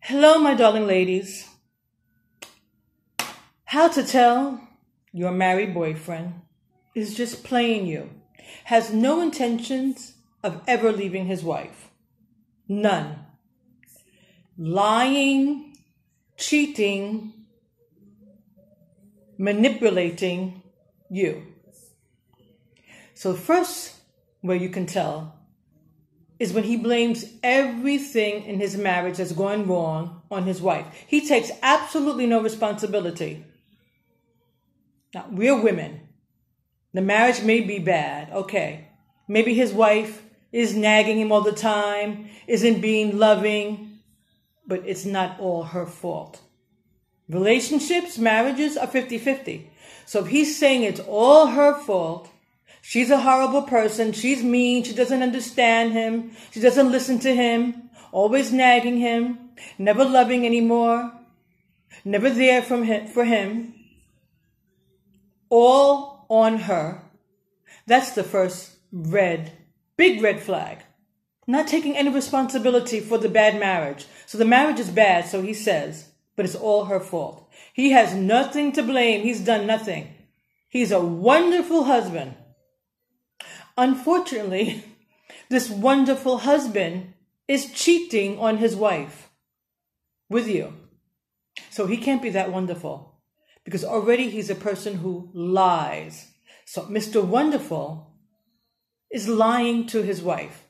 Hello, my darling ladies. How to tell your married boyfriend is just playing you, has no intentions of ever leaving his wife. None. Lying, cheating, manipulating you. So first way you can tell is when he blames everything in his marriage that's going wrong on his wife. He takes absolutely no responsibility. Now, we're women. The marriage may be bad. Okay. Maybe his wife is nagging him all the time, isn't being loving, but it's not all her fault. Relationships, marriages are 50-50. So if he's saying it's all her fault, she's a horrible person, she's mean, she doesn't understand him, she doesn't listen to him, always nagging him, never loving anymore, never there for him, all on her. That's the first big red flag. Not taking any responsibility for the bad marriage. So the marriage is bad, so he says, but it's all her fault. He has nothing to blame. He's done nothing. He's a wonderful husband. Unfortunately, this wonderful husband is cheating on his wife with you. So he can't be that wonderful because already he's a person who lies. So Mr. Wonderful is lying to his wife.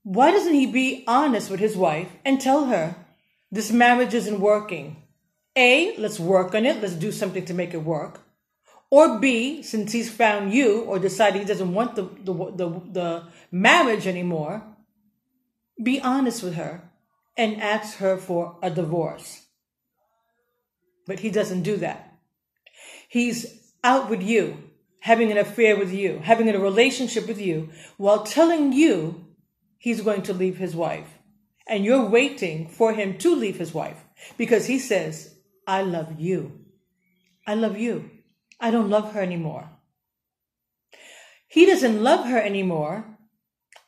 Why doesn't he be honest with his wife and tell her this marriage isn't working? A, let's work on it. Let's do something to make it work. Or B, since he's found you or decided he doesn't want the marriage anymore, be honest with her and ask her for a divorce. But he doesn't do that. He's out with you, having an affair with you, having a relationship with you, while telling you he's going to leave his wife. And you're waiting for him to leave his wife because he says, I love you. I love you. I don't love her anymore. He doesn't love her anymore,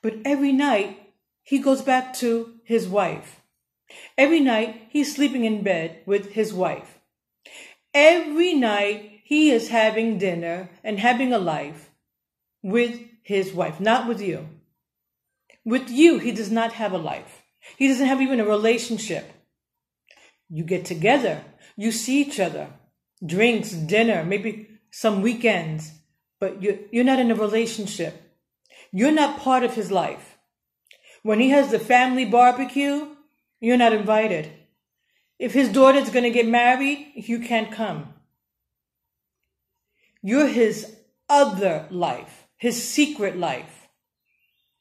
but every night he goes back to his wife. Every night he's sleeping in bed with his wife. Every night he is having dinner and having a life with his wife, not with you. With you, he does not have a life. He doesn't have even a relationship. You get together, you see each other. Drinks, dinner, maybe some weekends, but you're not in a relationship. You're not part of his life. When he has the family barbecue, you're not invited. If his daughter's going to get married, you can't come. You're his other life, his secret life,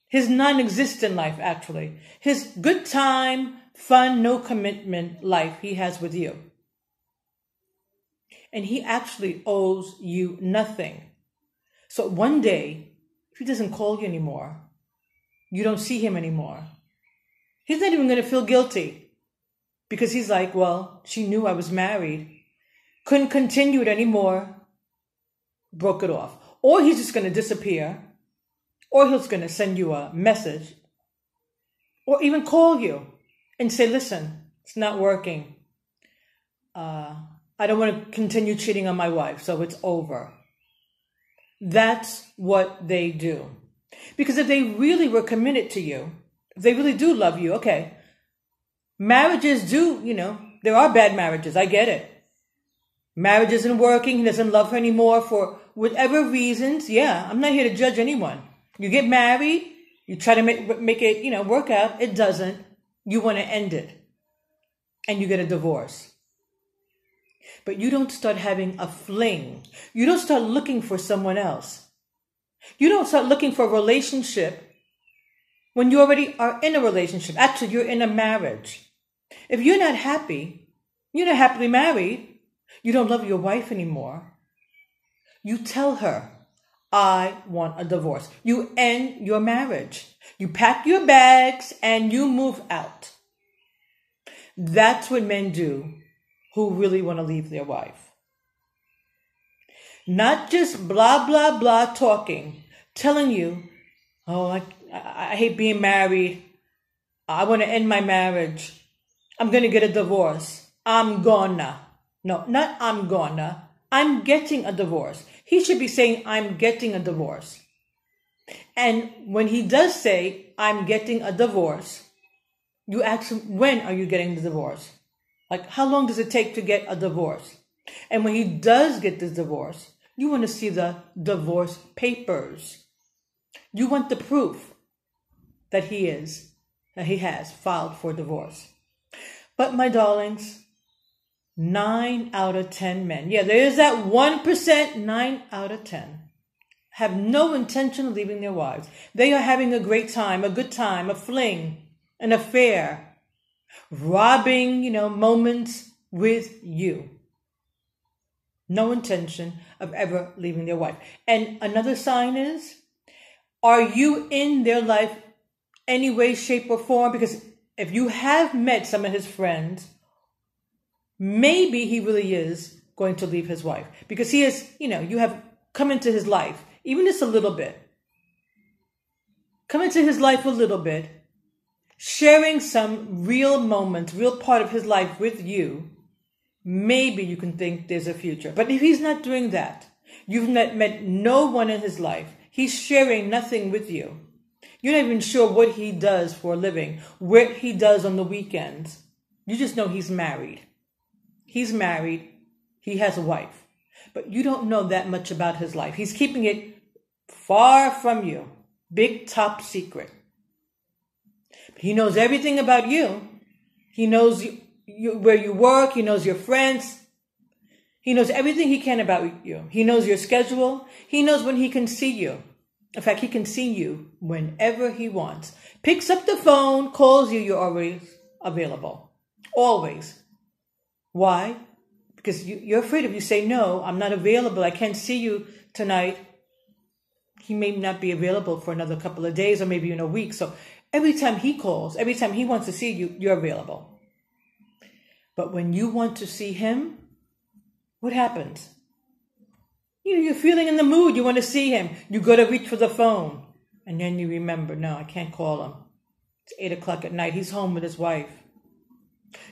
his non-existent life, actually. His good time, fun, no commitment life he has with you. And he actually owes you nothing. So one day, if he doesn't call you anymore, you don't see him anymore, he's not even going to feel guilty because he's like, well, she knew I was married, couldn't continue it anymore, broke it off. Or he's just going to disappear, or he's going to send you a message, or even call you and say, listen, it's not working. I don't want to continue cheating on my wife, so it's over. That's what they do. Because if they really were committed to you, if they really do love you, okay, marriages do, there are bad marriages, I get it. Marriage isn't working, he doesn't love her anymore for whatever reasons. Yeah, I'm not here to judge anyone. You get married, you try to make it, work out, it doesn't. You want to end it. And you get a divorce. But you don't start having a fling. You don't start looking for someone else. You don't start looking for a relationship when you already are in a relationship. Actually, you're in a marriage. If you're not happy, you're not happily married, you don't love your wife anymore, you tell her, I want a divorce. You end your marriage. You pack your bags and you move out. That's what men do who really want to leave their wife. Not just blah, blah, blah talking, telling you, oh, I hate being married. I want to end my marriage. I'm going to get a divorce. I'm gonna. No, not I'm gonna. I'm getting a divorce. He should be saying, I'm getting a divorce. And when he does say, I'm getting a divorce, you ask him, when are you getting the divorce? Like, how long does it take to get a divorce? And when he does get this divorce, you want to see the divorce papers. You want the proof that he has filed for divorce. But my darlings, 9 out of 10 men, yeah, there is that 1%, 9 out of 10, have no intention of leaving their wives. They are having a great time, a good time, a fling, an affair, robbing, moments with you. No intention of ever leaving their wife. And another sign is, are you in their life any way, shape, or form? Because if you have met some of his friends, maybe he really is going to leave his wife. Because he is, you have come into his life, even just a little bit. Come into his life a little bit, sharing some real moments, real part of his life with you. Maybe you can think there's a future. But if he's not doing that, you've met no one in his life, he's sharing nothing with you. You're not even sure what he does for a living, what he does on the weekends. You just know he's married. He's married. He has a wife. But you don't know that much about his life. He's keeping it far from you. Big top secret. He knows everything about you. He knows where you work. He knows your friends. He knows everything he can about you. He knows your schedule. He knows when he can see you. In fact, he can see you whenever he wants. Picks up the phone, calls you, you're always available. Always. Why? Because you're afraid if you say, no, I'm not available, I can't see you tonight. He may not be available for another couple of days or maybe in a week. So every time he calls, every time he wants to see you, you're available. But when you want to see him, what happens? You're feeling in the mood. You want to see him. You go to reach for the phone. And then you remember, no, I can't call him. It's 8 o'clock at night. He's home with his wife.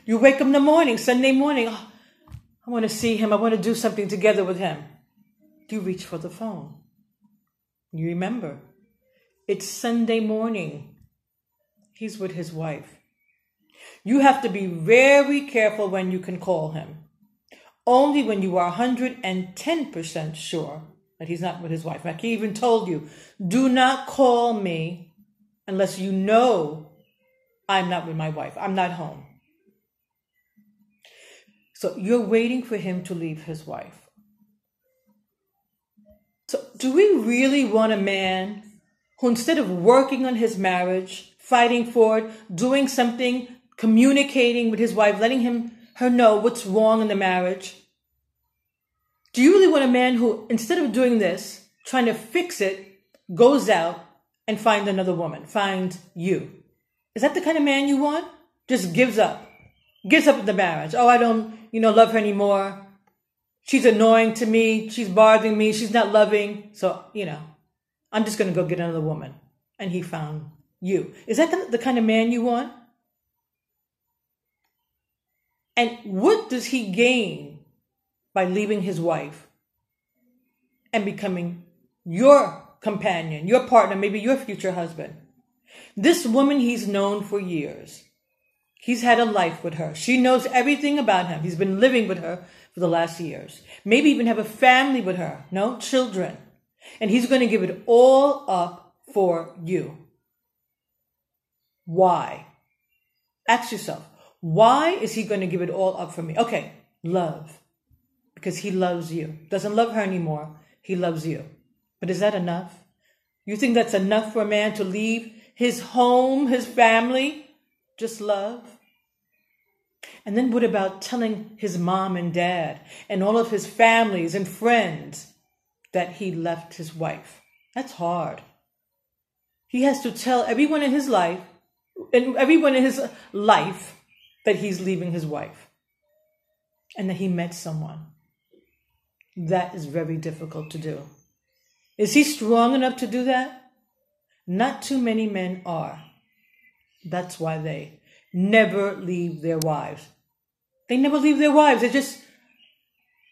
You wake up in the morning, Sunday morning. Oh, I want to see him. I want to do something together with him. You reach for the phone. You remember, it's Sunday morning. He's with his wife. You have to be very careful when you can call him. Only when you are 110% sure that he's not with his wife. Like he even told you, do not call me unless you know I'm not with my wife. I'm not home. So you're waiting for him to leave his wife. So do we really want a man who, instead of working on his marriage, fighting for it, doing something, communicating with his wife, letting her know what's wrong in the marriage? Do you really want a man who, instead of doing this, trying to fix it, goes out and finds another woman, finds you? Is that the kind of man you want? Just gives up in the marriage. Oh, I don't, love her anymore. She's annoying to me. She's bothering me. She's not loving. So, I'm just going to go get another woman. And he found you. Is that the kind of man you want? And what does he gain by leaving his wife and becoming your companion, your partner, maybe your future husband? This woman he's known for years. He's had a life with her. She knows everything about him. He's been living with her for the last years. Maybe even have a family with her. No children. And he's going to give it all up for you. Why? Ask yourself, why is he going to give it all up for me? Okay, love. Because he loves you. Doesn't love her anymore. He loves you. But is that enough? You think that's enough for a man to leave his home, his family? Just love? And then what about telling his mom and dad and all of his families and friends that he left his wife? That's hard. He has to tell everyone in his life, that he's leaving his wife and that he met someone. That is very difficult to do. Is he strong enough to do that? Not too many men are. That's why they never leave their wives. They never leave their wives. They just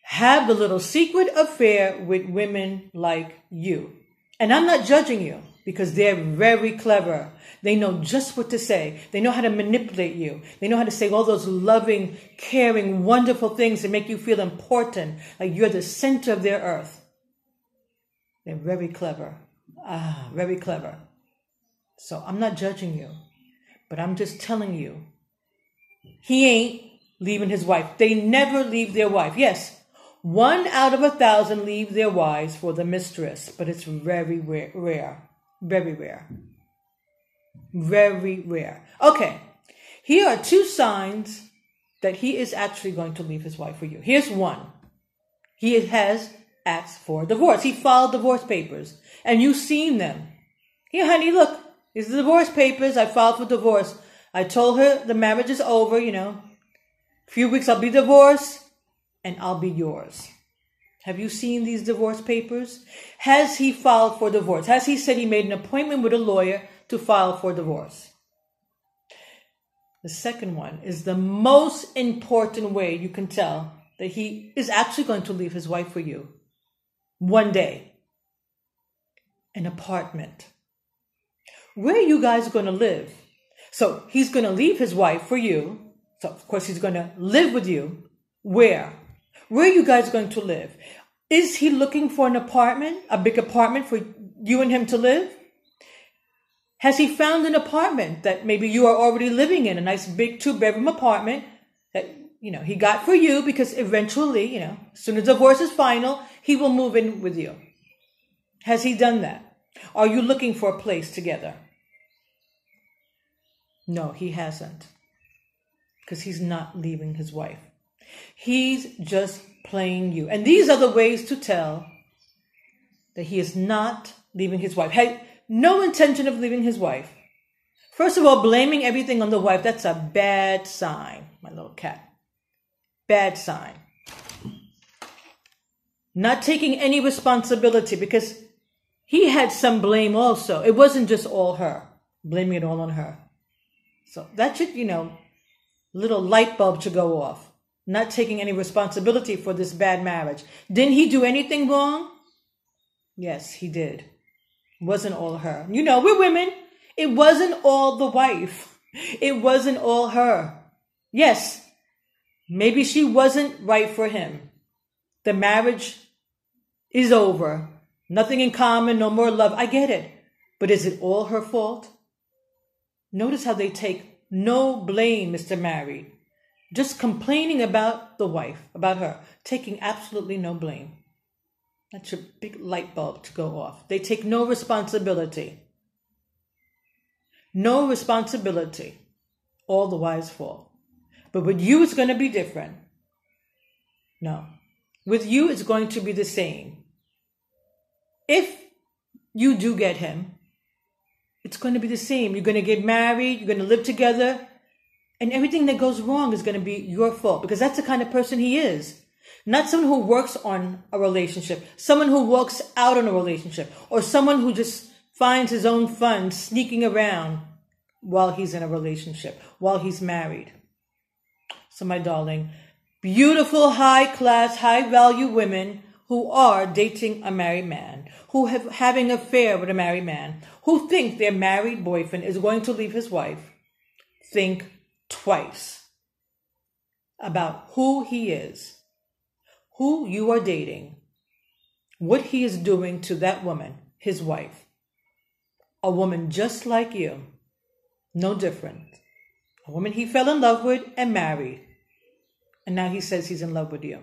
have the little secret affair with women like you. And I'm not judging you because they're very clever. They know just what to say. They know how to manipulate you. They know how to say all those loving, caring, wonderful things that make you feel important, like you're the center of their earth. They're very clever. Very clever. So I'm not judging you, but I'm just telling you, he ain't leaving his wife. They never leave their wife. Yes, 1 out of 1,000 leave their wives for the mistress, but it's very rare. Very rare. Very rare. Okay, here are 2 signs that he is actually going to leave his wife for you. Here's one. He has asked for divorce. He filed divorce papers, and you've seen them. Here, honey, look. These are the divorce papers. I filed for divorce. I told her the marriage is over, A few weeks I'll be divorced, and I'll be yours. Have you seen these divorce papers? Has he filed for divorce? Has he said he made an appointment with a lawyer to file for divorce? The second one is the most important way you can tell that he is actually going to leave his wife for you. One day. An apartment. Where are you guys going to live? So he's going to leave his wife for you. So of course he's going to live with you. Where? Where are you guys going to live? Is he looking for an apartment, a big apartment for you and him to live? Has he found an apartment that maybe you are already living in, a nice big 2-bedroom apartment that, he got for you because eventually, as soon as divorce is final, he will move in with you. Has he done that? Are you looking for a place together? No, he hasn't. Because he's not leaving his wife. He's just playing you. And these are the ways to tell that he is not leaving his wife. Had no intention of leaving his wife. First of all, blaming everything on the wife, that's a bad sign, my little cat. Bad sign. Not taking any responsibility because he had some blame also. It wasn't just all her. Blaming it all on her. So that should, little light bulb should go off. Not taking any responsibility for this bad marriage. Didn't he do anything wrong? Yes, he did. It wasn't all her. We're women. It wasn't all the wife. It wasn't all her. Yes, maybe she wasn't right for him. The marriage is over. Nothing in common, no more love. I get it. But is it all her fault? Notice how they take no blame, Mr. Married. Just complaining about the wife, about her, taking absolutely no blame. That's your big light bulb to go off. They take no responsibility. No responsibility. All the wives' fault. But with you, it's going to be different. No. With you, it's going to be the same. If you do get him, it's going to be the same. You're going to get married. You're going to live together. And everything that goes wrong is going to be your fault because that's the kind of person he is. Not someone who works on a relationship, someone who walks out on a relationship, or someone who just finds his own fun sneaking around while he's in a relationship, while he's married. So my darling, beautiful, high-class, high-value women who are dating a married man, who have having an affair with a married man, who think their married boyfriend is going to leave his wife, think twice about who he is, who you are dating, what he is doing to that woman, his wife. A woman just like you, no different. A woman he fell in love with and married. And now he says he's in love with you.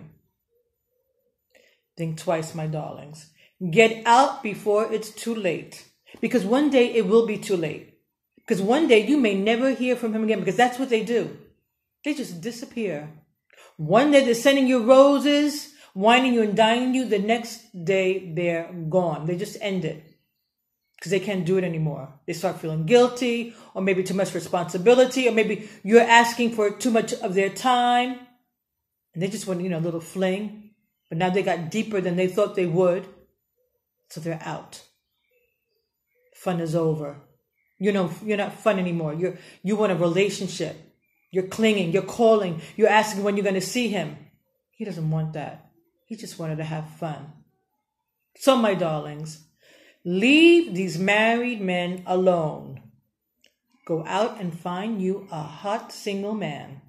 Think twice, my darlings. Get out before it's too late. Because one day it will be too late. Because one day you may never hear from him again. Because that's what they do. They just disappear. One day they're sending you roses, wining you and dining you. The next day they're gone. They just end it. Because they can't do it anymore. They start feeling guilty. Or maybe too much responsibility. Or maybe you're asking for too much of their time. And they just want, a little fling. But now they got deeper than they thought they would. So they're out. Fun is over. You're not fun anymore. You want a relationship. You're clinging, you're calling, you're asking when you're going to see him. He doesn't want that. He just wanted to have fun. So, my darlings, leave these married men alone. Go out and find you a hot single man.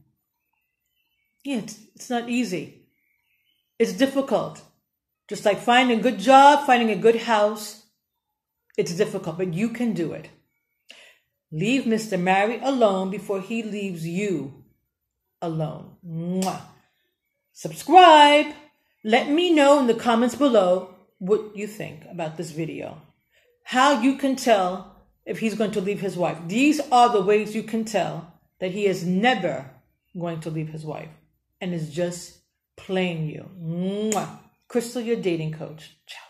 Yeah, it's not easy. It's difficult. Just like finding a good job, finding a good house. It's difficult, but you can do it. Leave Mr. Married alone before he leaves you alone. Mwah. Subscribe. Let me know in the comments below what you think about this video. How you can tell if he's going to leave his wife. These are the ways you can tell that he is never going to leave his wife and is just playing you. Mwah. Crystal, your dating coach. Ciao.